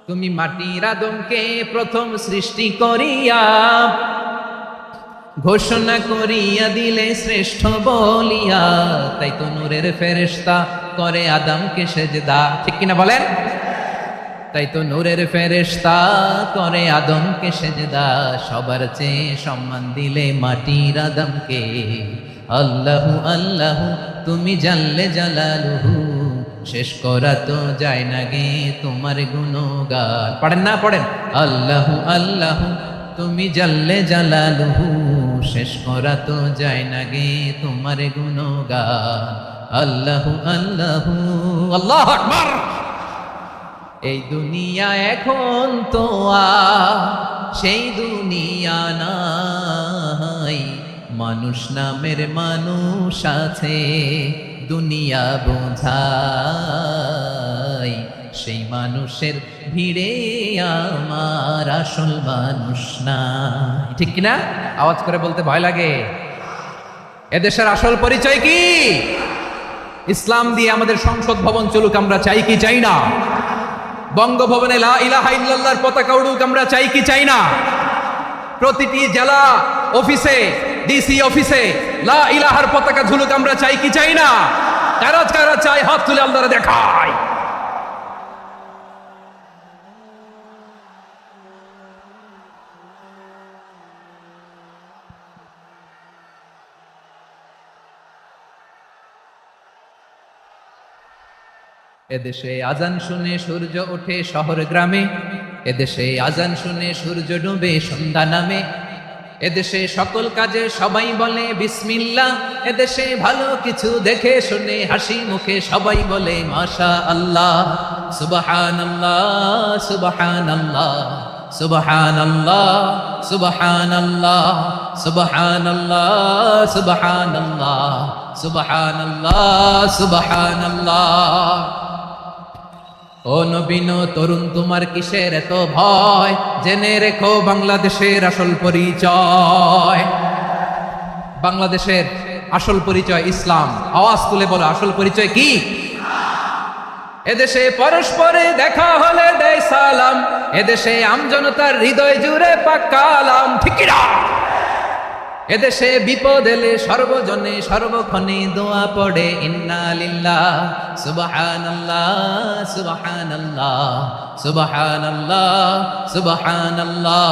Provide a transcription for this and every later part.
তুমি মাটির আদমকে প্রথম সৃষ্টি করিয়া ঘোষণা করিয়া দিলে শ্রেষ্ঠ বলিয়া, তাই তো নূরের ফেরেশতা করে আদমকে সেজদা। ঠিক কিনা বলেন? তাই তো নূরের ফেরেশতা করে আদমকে সেজদা। সবার চেয়ে সম্মান দিলে মাটির আদমকে। আল্লাহু আল্লাহু তুমি জাল্লে জালালুহু, শেষ করা তো যায় না গে তোমার গুণগান। পড়েন না পড়েন? আল্লাহু আল্লাহু তুমি জাল্লে জালালুহু, শেষ করা তো যায় না গে তোমার গুণগান। আল্লাহু আল্লাহু আল্লাহু আকবার। এই দুনিয়া এখন তো সেই দুনিয়া নাই, মানুষ নামের মানুষ আছে দুনিয়া বোঝাই। সেই মানুষের ভিড়ে আমার আসল মানুষ নাই। ঠিক কিনা? আওয়াজ করে বলতে ভয় লাগে। এদেশের আসল পরিচয় কি? ইসলাম দিয়ে আমাদের সংসদ ভবন চলুক, আমরা চাই কি চাই না? বঙ্গভবনে লা ইলাহা ইল্লাল্লাহর পতাকা উড়ুক, আমরা চাই কি চাই না? প্রতিটি জেলা অফিসে, ডিসি অফিসে লা ইলাহার পতাকা ঝুলুক, আমরা চাই কি চাই না? কারা কারা চাই হাত তুলে আল্লাহরে দেখায়। এদেশে আজান শুনে সূর্য ওঠে শহর গ্রামে, এদেশে আজান শুনে সূর্য ডুবে সন্ধ্যা নামে, এদেশে সকল কাজে সবাই বলে বিসমিল্লাহ, এদেশে ভালো কিছু দেখে শুনে হাসি মুখে সবাই বলে মাশা আল্লাহ। সুবহানাল্লাহ সুবহানাল্লাহ সুবহানাল্লাহ সুবহানাল্লাহ সুবহানাল্লাহ সুবহানাল্লাহ সুবহানাল্লাহ সুবহানাল্লাহ। ও নবীন তরুণ তোমার কিসের এত ভয়, জেনে রেখো বাংলাদেশের আসল পরিচয়। বাংলাদেশের আসল পরিচয় ইসলাম। আওয়াজ তুলে বলো, আসল পরিচয় কি? এদেশে পরস্পরে দেখা হলে দেয় সালাম, এদেশে আমজনতার হৃদয় জুড়ে পাকালাম। ঠিক কিনা? এদেশে বিপদ এলে সর্বজনে সর্বক্ষণে দোয়া পড়ে ইন্না লিল্লাহ সুবহানাল্লাহ সুবহানাল্লাহ সুবহানাল্লাহ সুবহানাল্লাহ।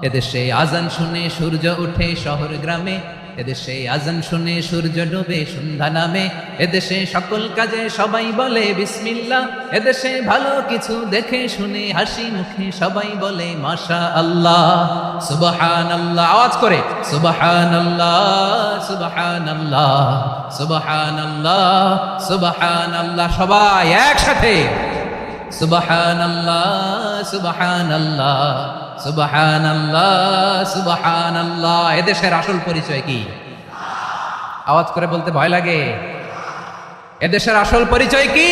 এদেশে আজান শুনে সূর্য ওঠে শহর গ্রামে, এদেশে আজান শুনে সূর্য ডুবে সন্ধ্যা নামে, এদেশে সকল কাজে সবাই বলে বিসমিল্লাহ, এদেশে ভালো কিছু দেখে শুনে হাসি মুখে সবাই বলে মাশা আল্লাহ। সুবহানাল্লাহ, আওয়াজ করে সুবহানাল্লাহ সুবহানাল্লাহ সুবহানাল্লাহ সুবহানাল্লাহ। সবাই একসাথে সুবহানাল্লাহ সুবহানাল্লাহ সুবহানাল্লাহ সুবহানাল্লাহ। এদেশের আসল পরিচয় কি? আওয়াজ করে বলতে ভয় লাগে। এদেশের আসল পরিচয় কি?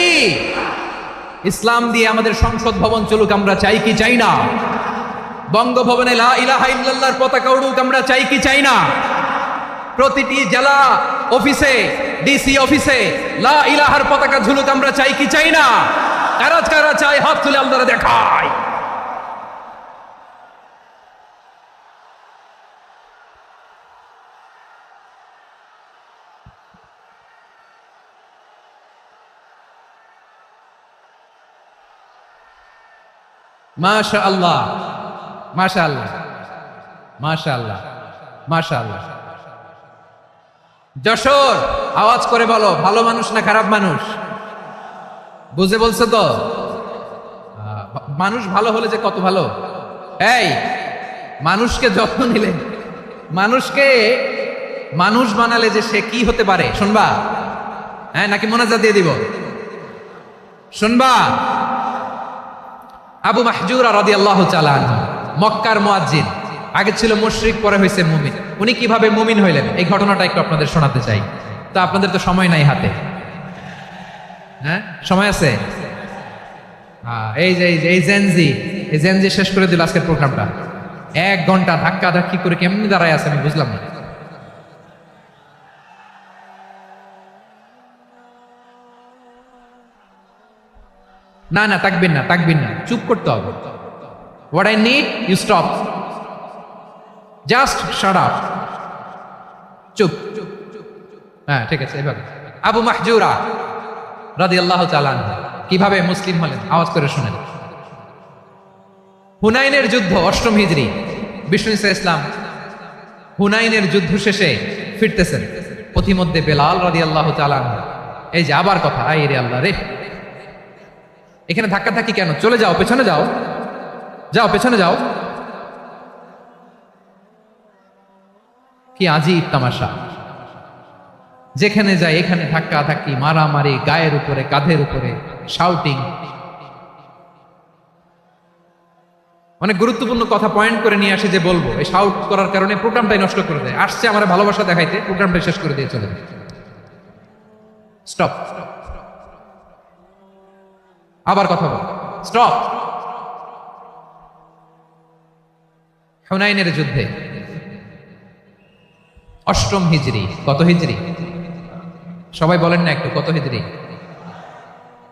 ইসলাম দিয়ে আমাদের সংসদ ভবন চলুক, আমরা চাই কি চাই না? বঙ্গভবনে লা ইলাহা ইল্লাল্লাহর পতাকা উড়ুক, আমরা চাই কি চাই না? প্রতিটি জেলা অফিসে, ডিসি অফিসে লা ইলাহার পতাকা ঝুলুক, আমরা চাই কি চাই না? কারা কারা চাই হাত তুলে আল্লাহরে দেখায়। মাশাআল্লাহ মাশাআল্লাহ মাশাআল্লাহ মাশাআল্লাহ। যশোর, আওয়াজ করে বলো, ভালো মানুষ না খারাপ মানুষ? বুঝে বলছো তো? মানুষ ভালো হলে যে কত ভালো। এই মানুষকে যত্ন নিলে, মানুষকে মানুষ বানালে যে সে কি হতে পারে শুনবা? হ্যাঁ, নাকি মোনাজাত দিয়ে দিব? শুনবা? আবু মাহজুরা রাদিয়াল্লাহু তাআলা আনহু, মক্কার মুয়াজ্জিন, আগে ছিল মুশরিক, পরে হয়েছে মুমিন। উনি কিভাবে মুমিন হইলেন এই ঘটনাটা একটু আপনাদের শোনাতে চাই। তো আপনাদের তো সময় নাই হাতে। হ্যাঁ, সময় আছে? এই যে এই জেনজি শেষ করে দিল আজকের প্রোগ্রামটা। 1 ঘন্টা ধাক্কা ধাক্কি করে কেমনি দাঁড়ায় আছে আমি বুঝলাম না। না না, তাকবীর না, তাকবীর না, চুপ করতে হবে। What I need you stop, just shut up, চুপ। হ্যাঁ ঠিক আছে। এভাবে আবু মাহজুরা রাদিয়াল্লাহু তাআলা আনহু কিভাবে মুসলিম হলেন আওয়াজ করে শুনেন। হুনাইনের যুদ্ধ ৮ম হিজরি, বিষ্ণু ইসলাম হুনাইনের যুদ্ধ শেষে ফিরতেছেন, পথিমধ্যে বেলাল রাদিয়াল্লাহু তাআলা আনহু, এই যে আবার কথা, আই রে আল্লাহ রে, এখানে ধাক্কা ধাক্কি কেন? চলে যাও, পেছনে যাও, যাও পেছনে যাও। কি আজীব তামাশা, যেখানে যায় এখানে ধাক্কা ধাক্কি, মারামারি, গায়ের উপরে কাঁধের উপরে শাউটিং। অনেক গুরুত্বপূর্ণ কথা পয়েন্ট করে নিয়ে আসে যে বলবো, এই শাউট করার কারণে প্রোগ্রামটাই নষ্ট করে দেয়। আসছে আমার ভালোবাসা দেখাইতে, প্রোগ্রামটাই শেষ করে দিয়ে চলে যায়। স্টপ, আবার কথা বল, স্টপ। হুনাইনের যুদ্ধে ৮ম হিজরি, কত হিজরি সবাই বলেন না একটু, কত হিজরি?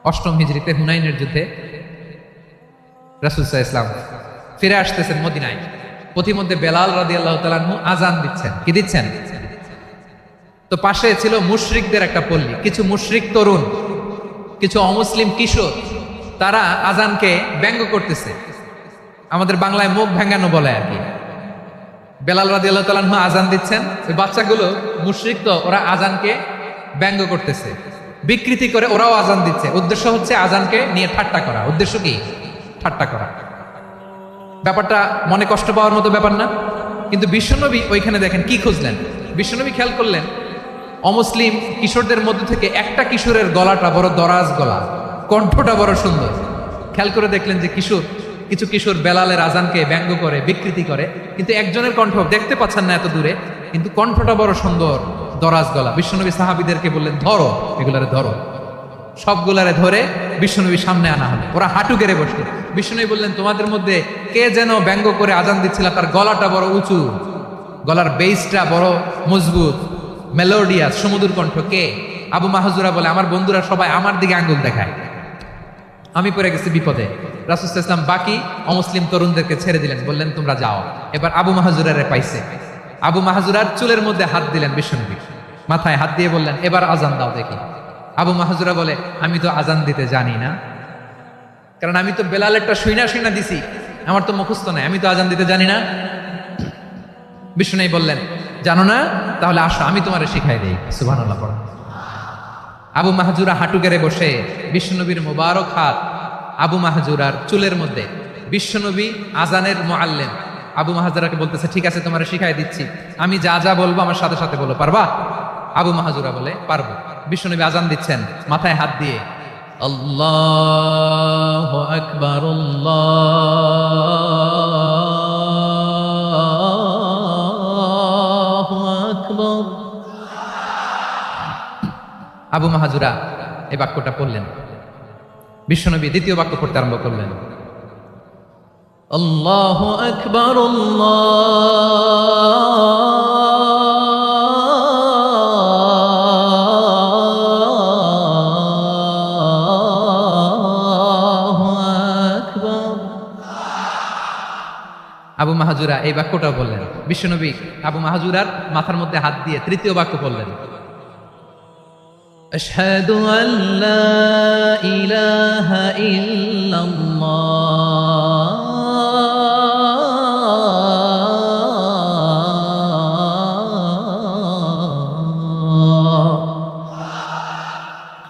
৮ম হিজরিতে হুনাইনের যুদ্ধে রাসূল সাল্লাল্লাহু আলাইহি ওয়াসাল্লাম ফিরে আসতেছেন মদিনায়। পথিমধ্যে বেলাল রাদিয়াল্লাহু তাআলা আনহু আজান দিচ্ছেন। কি দিচ্ছেন? তো পাশে ছিল মুশরিকদের একটা পল্লী, কিছু মুশরিক তরুণ, কিছু অমুসলিম কিশোর, তারা আজানকে ব্যঙ্গ করতেছে, আমাদের বাংলায় মুখ ভেঙ্গানো বলে আর কি। বেলাল রাদিয়াল্লাহু তাআলা আনহু আজান দিচ্ছেন, ওই বাচ্চাগুলো মুশরিক, তো ওরা আজানকে ব্যঙ্গ করতেছে, বিকৃতি করে ওরাও আজান দিচ্ছে। উদ্দেশ্য হচ্ছে আজানকে নিয়ে ঠাট্টা করা। উদ্দেশ্য কি? ঠাট্টা করা। ব্যাপারটা মনে কষ্ট পাওয়ার মতো ব্যাপার না? কিন্তু বিশ্বনবী ওইখানে দেখেন কি খুঁজলেন। বিশ্বনবী খেয়াল করলেন অমুসলিম কিশোরদের মধ্যে থেকে একটা কিশোরের গলাটা বড় দরাজ গলা, কণ্ঠটা বড় সুন্দর। খেয়াল করে দেখলেন যে কিছু কিশোর বেলালের আজানকে ব্যঙ্গ করে, বিকৃতি করে, কিন্তু একজনের কণ্ঠ দেখতে পাচ্ছেন না এত দূরে, কিন্তু কণ্ঠটা বড় সুন্দর, দরাজ গলা। বিশ্বনবী সাহাবীদেরকে বললেন, ধরো এগুলারে, ধরো। সবগুলারে ধরে বিশ্বনবীর সামনে আনা হলো, ওরা হাঁটু গেড়ে বসলো। বিশ্বনবী বললেন, তোমাদের মধ্যে কে যেন ব্যঙ্গ করে আজান দিচ্ছিল, তার গলাটা বড় উঁচু, গলার বেসটা বড় মজবুত, মেলোডিয়াস, সুমধুর কণ্ঠ, কে? আবু মাহজুরা বলে, আমার বন্ধুরা সবাই আমার দিকে আঙ্গুল দেখায়, আমি পড়ে গেছি বিপদে। রাসূল সাল্লাল্লাহু আলাইহি ওয়াসাল্লাম বাকি অমুসলিম তরুণদেরকে ছেড়ে দিলেন, বললেন তোমরা যাও। এবার আবু মাহজুরারে পাইছে, আবু মাহজুরার চুলের মধ্যে হাত দিলেন বিশ্বনবী, মাথায় হাত দিয়ে বললেন, এবার আজান দাও দেখি। আবু মাহজুরা বলে, আমি তো আজান দিতে জানি না, কারণ আমি তো বেলালেরটা শুইনা দিছি, আমার তো মুখস্থ নাই, আমি তো আজান দিতে জানি না। বিশ্বনবী বললেন, জানো না? তাহলে আসো আমি তোমারে শিখাই দেই। সুবহানাল্লাহ পড়া। আবু মাহজুরা হাঁটু গেড়ে বসে, বিশ্বনবীর মোবারক হাত আবু মাহজুরার চুলের মধ্যে। বিশ্বনবী আজানের মুআল্লিম, আবু মাহজুরাকে বলতেছে, ঠিক আছে তোমারে শিখাই দিচ্ছি, আমি যা যা বলবো আমার সাথে সাথে বলো, পারবা? আবু মাহজুরা বলে, পারবো। বিশ্বনবী আজান দিচ্ছেন মাথায় হাত দিয়ে, আল্লাহু আকবার, আল্লাহু আকবার। আবু মাহজুরা এই বাক্যটা পড়লেন। বিশ্বনবী দ্বিতীয় বাক্য পড়তে আরম্ভ করলেন, আল্লাহু আকবার, আল্লাহু আকবার। আবু মাহজুরা এই বাক্যটাও বললেন। বিশ্বনবী আবু মাহজুরার মাথার মধ্যে হাত দিয়ে তৃতীয় বাক্য বললেন, আশহাদু আল্লা ইলাহা ইল্লাল্লাহ,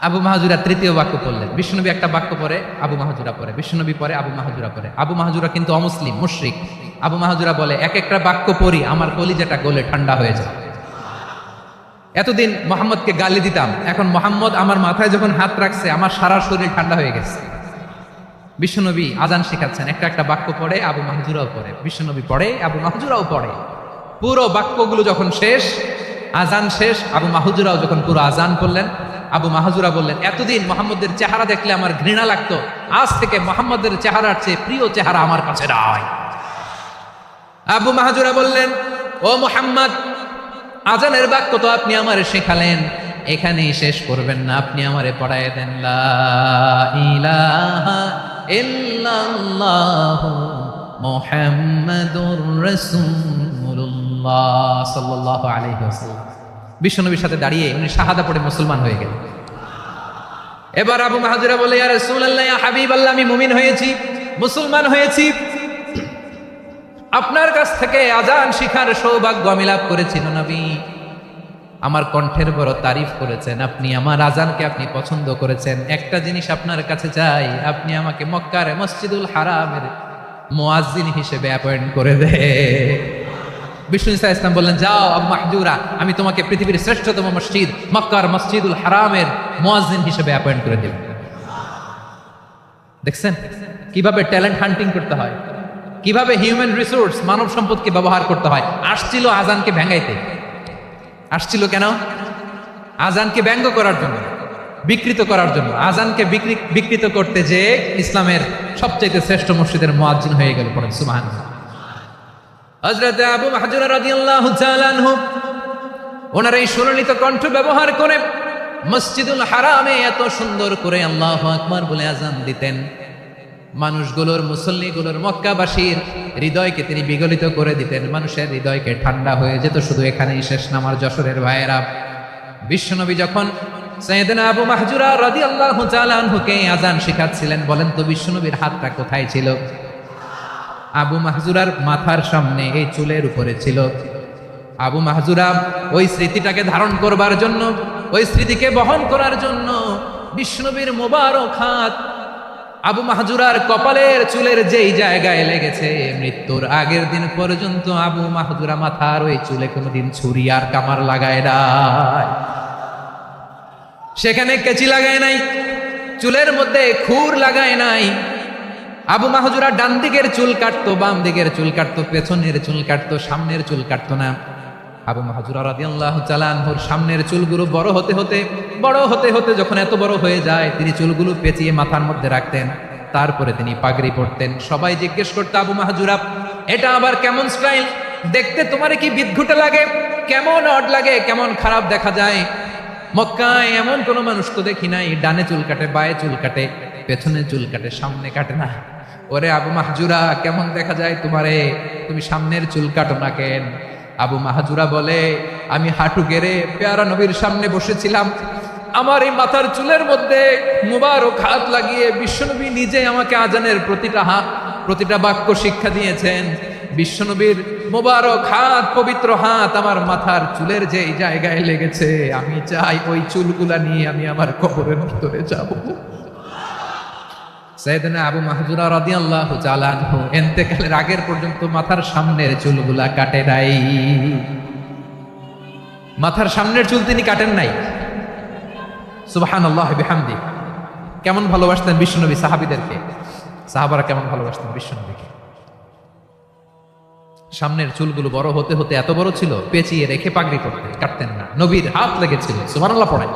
আবু মাহজুরা তৃতীয় বাক্য পড়লেন। বিশ্বনবী একটা বাক্য পরে আবু মাহজুরা পড়ে, বিশ্বনবী পরে আবু মাহজুরা পড়ে। আবু মাহজুরা কিন্তু অমুসলিম, মুশরিক। আবু মাহজুরা বলে, এক একটা বাক্য পড়ি আমার কলিজাটা গলে ঠান্ডা হয়ে যায়। এতদিন মোহাম্মদকে গালি দিতাম, এখন মোহাম্মদ আমার মাথায় যখন হাত রাখছে আমার সারা শরীর ঠান্ডা হয়ে গেছে। বিশ্বনবী আজান শেখাচ্ছেন, একটা একটা বাক্য পড়ে আবু মাহজুরাও পড়ে, বিশ্বনবী পড়ে, আবু মাহজুরাও পড়ে। পুরো বাক্যগুলো যখন শেষ, আজান শেষ, আবু মাহজুরাও যখন পুরো আজান করলেন, আবু মাহজুরা বললেন, এতদিন মোহাম্মদের চেহারা দেখলে আমার ঘৃণা লাগতো, আজ থেকে মোহাম্মদের চেহারার চেয়ে প্রিয় চেহারা আমার কাছে নাই। আবু মাহজুরা বললেন, ও মোহাম্মদ, আজানের বাক্য তো আপনি আমারে শেখালেন, এখানেই শেষ করবেন না, আপনি আমারে পড়ায় দেন লা ইলাহা ইল্লাল্লাহু মুহাম্মাদুর রাসূলুল্লাহ সাল্লাল্লাহু আলাইহি ওয়াসাল্লাম। বিশ্বনবীর সাথে দাঁড়িয়ে উনি শাহাদা পড়ে মুসলমান হয়ে গেলেন। এবার আবু মাহজুরা বলে, ইয়া রাসূলুল্লাহ, ইয়া হাবিবাল্লাহ, আমি মুমিন হয়েছি, মুসলমান হয়েছি, আপনার কাছ থেকে আজান শিখার সৌভাগ্য আমি লাভ করেছি নবী। আমার কণ্ঠের বড় তারিফ করেছেন আপনি, আমার আজানকে আপনি পছন্দ করেছেন। একটা জিনিস আপনার কাছে চাই, আপনি আমাকে মক্কার মসজিদুল হারামের মুয়াজ্জিন হিসেবে অ্যাপয়েন্ট করে দে। বিষ্ণু ইসা ইসলাম বললেন, যাও আবু মাহজুরা, আমি তোমাকে পৃথিবীর শ্রেষ্ঠতম মসজিদ মক্কার মসজিদুল হারামের মুয়াজ্জিন হিসেবে অ্যাপয়েন্ট করে দেব। দেখছেন কিভাবে ট্যালেন্ট হান্টিং করতে হয়, কিভাবে হিউম্যান রিসোর্স মানব সম্পদকে ব্যবহার করতে হয়। আসছিল আজানকে ভেঙাইতে, আসছিল কেন? আজানকে ব্যঙ্গ করার জন্য, বিকৃত করার জন্য। আজানকে বিকৃত করতে যে ইসলামের সবচেয়ে শ্রেষ্ঠ মসজিদের মুয়াজ্জিন হয়ে গেল। পড়েন সুবহানাল্লাহ। হযরত আবু মাহজুরা রাদিয়াল্লাহু তাআলা আনহু ওনার এই সুললিত কণ্ঠ ব্যবহার করে মসজিদুল হারামে এত সুন্দর করে আল্লাহু আকবার বলে আজান দিতেন। মানুষগুলোর, মুসল্লিগুলোর, মক্কাবাসীর হৃদয়কে তিনি বিগলিত করে দিতেন। মানুষের হৃদয়কে ঠান্ডা হয়ে যেত। শুধু এখানেই শেষ না আমার যশোরের ভাইয়েরা, বিশ্বনবী যখন সাইয়েদনা আবু মাহজুরা রাদিয়াল্লাহু তাআলা আনহুকে আজান শিখাচ্ছিলেন, বলেন তো বিশ্বনবীর হাতটা কোথায় ছিল? আবু মাহজুরার মাথার সামনে, এই চুলের উপরে ছিল। আবু মাহজুরা ওই স্মৃতিটাকে ধারণ করবার জন্য, ওই স্মৃতিকে বহন করার জন্য বিশ্বনবীর মোবারক হাত আবু মাহজুরার কপালের চুলের যেই জায়গায় লেগেছে, মৃত্যুর আগের দিন পর্যন্ত আবু মাহজুরা মাথার ওই চুলে কোনোদিন ছুরি আর কামার লাগায় নাই, সেখানে কেচি লাগায় নাই, চুলের মধ্যে খুর লাগায় নাই। আবু মাহজুরা ডান দিকের চুল কাটতো, বাম দিকের চুল কাটতো, পেছনের চুল কাটতো, সামনের চুল কাটতো না। আবু মাহজুরা রাদিয়াল্লাহু তাআলা আনহুর সামনের চুলগুলো বড় হতে হতে যখন এত বড় হয়ে যায়, তিনি চুলগুলো পেঁচিয়ে মাথার মধ্যে রাখতেন। তারপরে তিনি পাগড়ি পরতেন। সবাই জিজ্ঞেস করতো, আবু মাহজুরা, এটা আবার কেমন স্টাইল? দেখতে তোমার কি বিদঘুটে লাগে? কেমন অড লাগে? কেমন খারাপ দেখা যায়? মক্কায় এমন কোন মানুষ তো দেখি নাই, ডানে চুল কাটে, বায়ে চুল কাটে, পেছনে চুল কাটে, সামনে কাটে না। ওরে আবু মাহজুরা, কেমন দেখা যায় তোমারে? তুমি সামনের চুল কাটো না কেন? আবু মাহজুরা বলে, আমি হাঁটু গেড়ে পেয়ারা নবীর সামনে বসেছিলাম, আমার এই মাথার চুলের মধ্যে মুবারক হাত লাগিয়ে বিশ্বনবী নিজে আমাকে আজানের প্রতিটা বাক্য শিক্ষা দিয়েছেন। বিশ্বনবীর মুবারক হাত, পবিত্র হাত আমার মাথার চুলের যে জায়গায় লেগেছে, আমি চাই ওই চুলগুলা নিয়ে আমি আমার কবরের ভিতরে যাব। সাইয়েদনা আবু মাহজুরা রাদিয়াল্লাহু তাআলা আনহু ইন্তেকালের আগের পর্যন্ত মাথার সামনের চুলগুলা কাটে নাই। মাথার সামনের চুল তিনি কাটেন নাই। সুবহানাল্লাহি বিহামদি। কেমন ভালোবাসতেন বিশ্বনবী সাহাবীদেরকে, সাহাবারা কেমন ভালোবাসতেন বিশ্বনবীকে। সামনের চুলগুলো বড় হতে হতে এত বড় ছিল, পেঁচিয়ে রেখে পাগড়ি করতেন, কাটতেন না। নবীর হাত লেগেছিল। সুবহানাল্লাহ পড়েন।